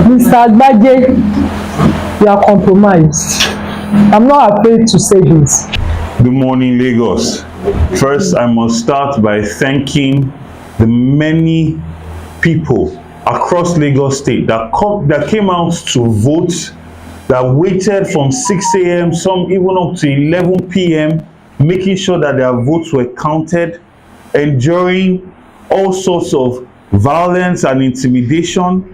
Mr. ABLAZE, you are compromised. I'm not afraid to say this. Good morning, Lagos. First, I must start by thanking the many people across Lagos State that came out to vote, that waited from 6 a.m., some even up to 11 p.m., making sure that their votes were counted, enduring all sorts of violence and intimidation,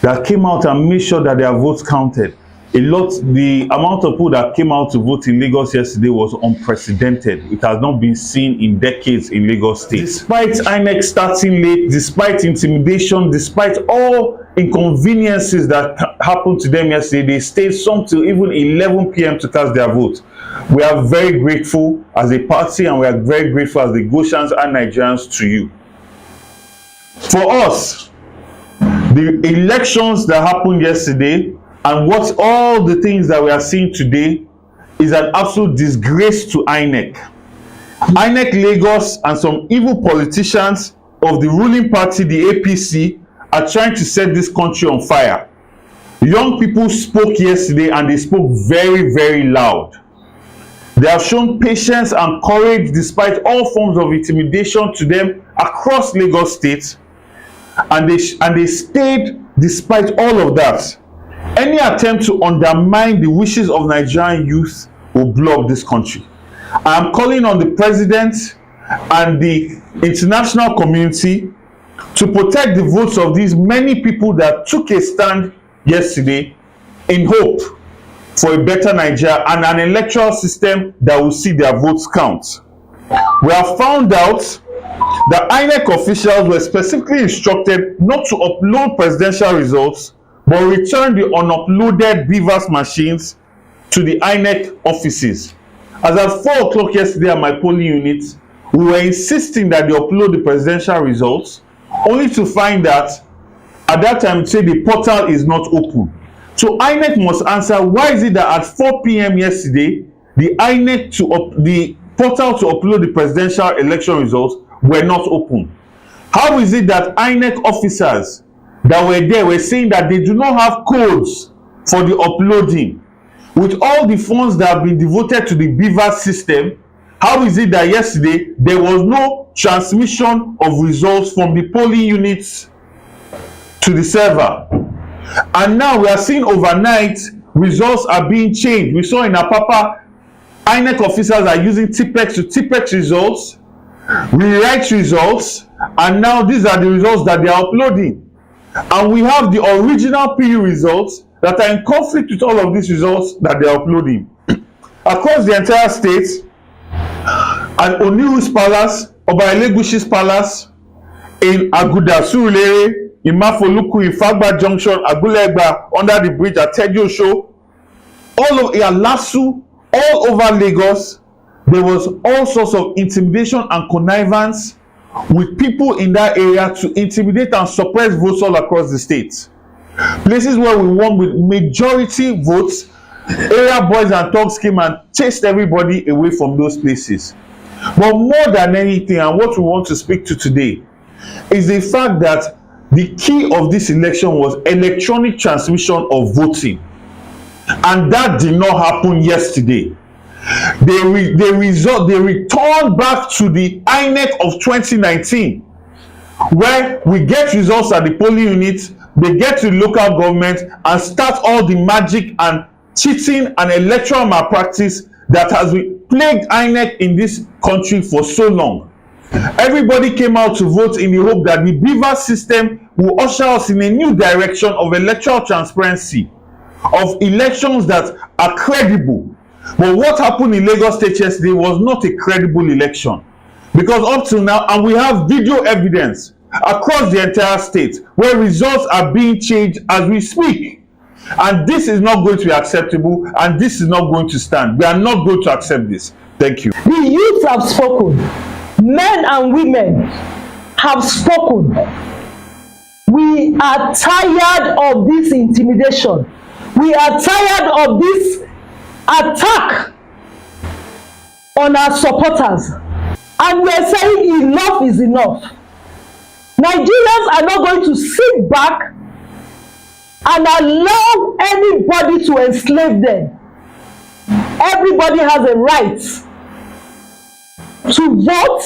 that came out and made sure that their votes counted. The amount of people that came out to vote in Lagos yesterday was unprecedented. It has not been seen in decades in Lagos State. Despite Inec starting late, despite intimidation, despite all inconveniences that happened to them yesterday, they stayed some till even 11 p.m. to cast their vote. We are very grateful as a party, and we are very grateful as the Goshians and Nigerians to you. For us, the elections that happened yesterday and all the things that we are seeing today is an absolute disgrace to Inec. Inec Lagos and some evil politicians of the ruling party, the APC, are trying to set this country on fire. Young people spoke yesterday, and they spoke very, very loud. They have shown patience and courage despite all forms of intimidation to them across Lagos State, and they stayed despite all of that. Any attempt to undermine the wishes of Nigerian youth will blow up this country. I am calling on the president and the international community to protect the votes of these many people that took a stand yesterday in hope for a better Nigeria and an electoral system that will see their votes count. We have found out that INEC officials were specifically instructed not to upload presidential results, but return the unuploaded BVAS machines to the INEC offices. As at 4 o'clock yesterday at my polling unit, we were insisting that they upload the presidential results, only to find that at that time it said the portal is not open. So INEC must answer, why is it that at 4 p.m. yesterday, the portal to upload the presidential election results were not open? How is it that INEC officers that were there were saying that they do not have codes for the uploading? With all the funds that have been devoted to the BVAS system, how is it that yesterday there was no transmission of results from the polling units to the server? And now we are seeing overnight results are being changed. We saw in Apapa, INEC officers are using TPEX to TPEX results, rewrite results, and now these are the results that they are uploading. And we have the original PU results that are in conflict with all of these results that they are uploading. Across the entire state, at Oniru's Palace, Oba Elegushi's Palace, in Aguda, Surulere, in Mafoluku, in Fagba Junction, Agulegba, under the bridge at Tejo, all over Lasu, all over Lagos, there was all sorts of intimidation and connivance with people in that area to intimidate and suppress votes all across the state. Places where we won with majority votes, area boys and thugs came and chased everybody away from those places. But more than anything, and what we want to speak to today, is the fact that the key of this election was electronic transmission of voting. And that did not happen yesterday. They returned back to the INEC of 2019, where we get results at the polling unit, they get to local government and start all the magic and cheating and electoral malpractice that has plagued INEC in this country for so long. Everybody came out to vote in the hope that the BVAS system will usher us in a new direction of electoral transparency, of elections that are credible. But what happened in Lagos State yesterday was not a credible election, because up till now, and we have video evidence across the entire state where results are being changed as we speak, and this is not going to be acceptable, and this is not going to stand. We are not going to accept this. Thank you. The youth have spoken. Men and women have spoken. We are tired of this intimidation. We are tired of this attack on our supporters, and we are saying enough is enough. Nigerians are not going to sit back and allow anybody to enslave them. Everybody has a right to vote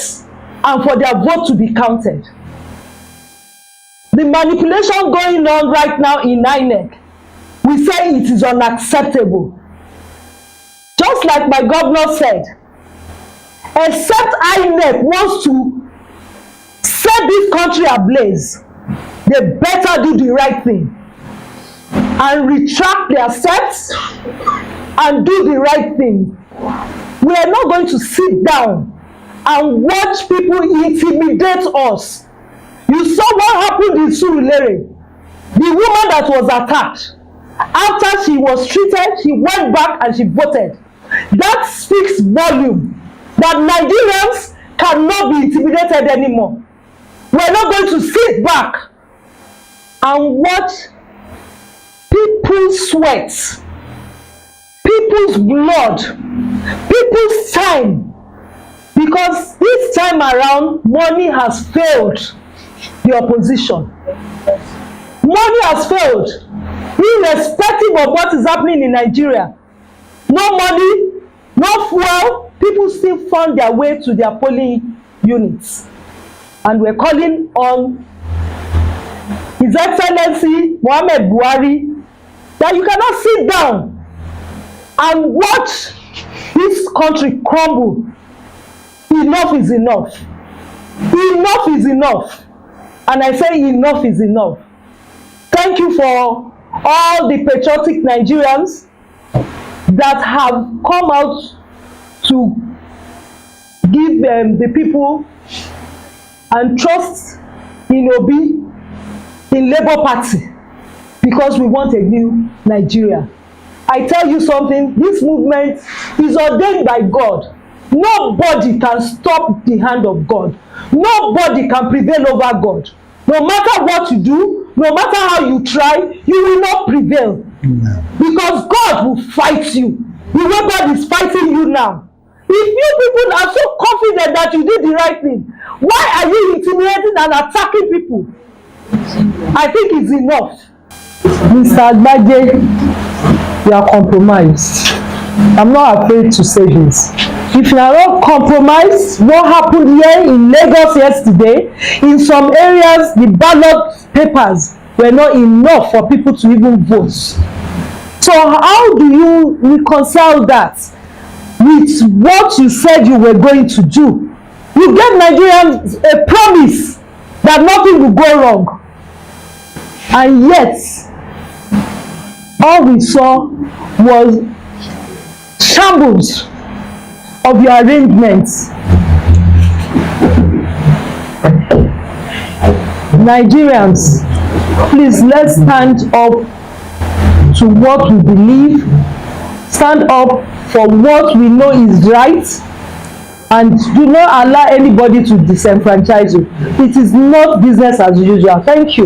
and for their vote to be counted. The manipulation going on right now in Inec, we say it is unacceptable. Just like my governor said, except Inec wants to set this country ablaze, they better do the right thing and retract their steps and do the right thing. We are not going to sit down and watch people intimidate us. You saw what happened in Surulere. The woman that was attacked, after she was treated, she went back and she voted. That speaks volume that Nigerians cannot be intimidated anymore. We're not going to sit back and watch people's sweat, people's blood, people's time, because this time around money has failed the opposition. Money has failed, irrespective of what is happening in Nigeria. No money, no fuel, people still found their way to their polling units. And we're calling on His Excellency Muhammad Buhari that you cannot sit down and watch this country crumble. Enough is enough. Enough is enough. And I say enough is enough. Thank you for all the patriotic Nigerians that have come out to give the people and trust in Obi, in Labour Party, because we want a new Nigeria. I tell you something, this movement is ordained by God. Nobody can stop the hand of God. Nobody can prevail over God. No matter what you do, no matter how you try, you will not prevail. Because God will fight you. The way God is fighting you now. If you people are so confident that you did the right thing, why are you intimidating and attacking people? I think it's enough. Mr. Agbaje, you are compromised. I'm not afraid to say this. If you are not compromised, what happened here in Lagos yesterday, in some areas, the ballot papers were not enough for people to even vote. So how do you reconcile that with what you said you were going to do? You gave Nigerians a promise that nothing will go wrong. And yet, all we saw was shambles of your arrangements. Nigerians, please, let's stand up to what we believe, stand up for what we know is right, and do not allow anybody to disenfranchise you. It is not business as usual. Thank you.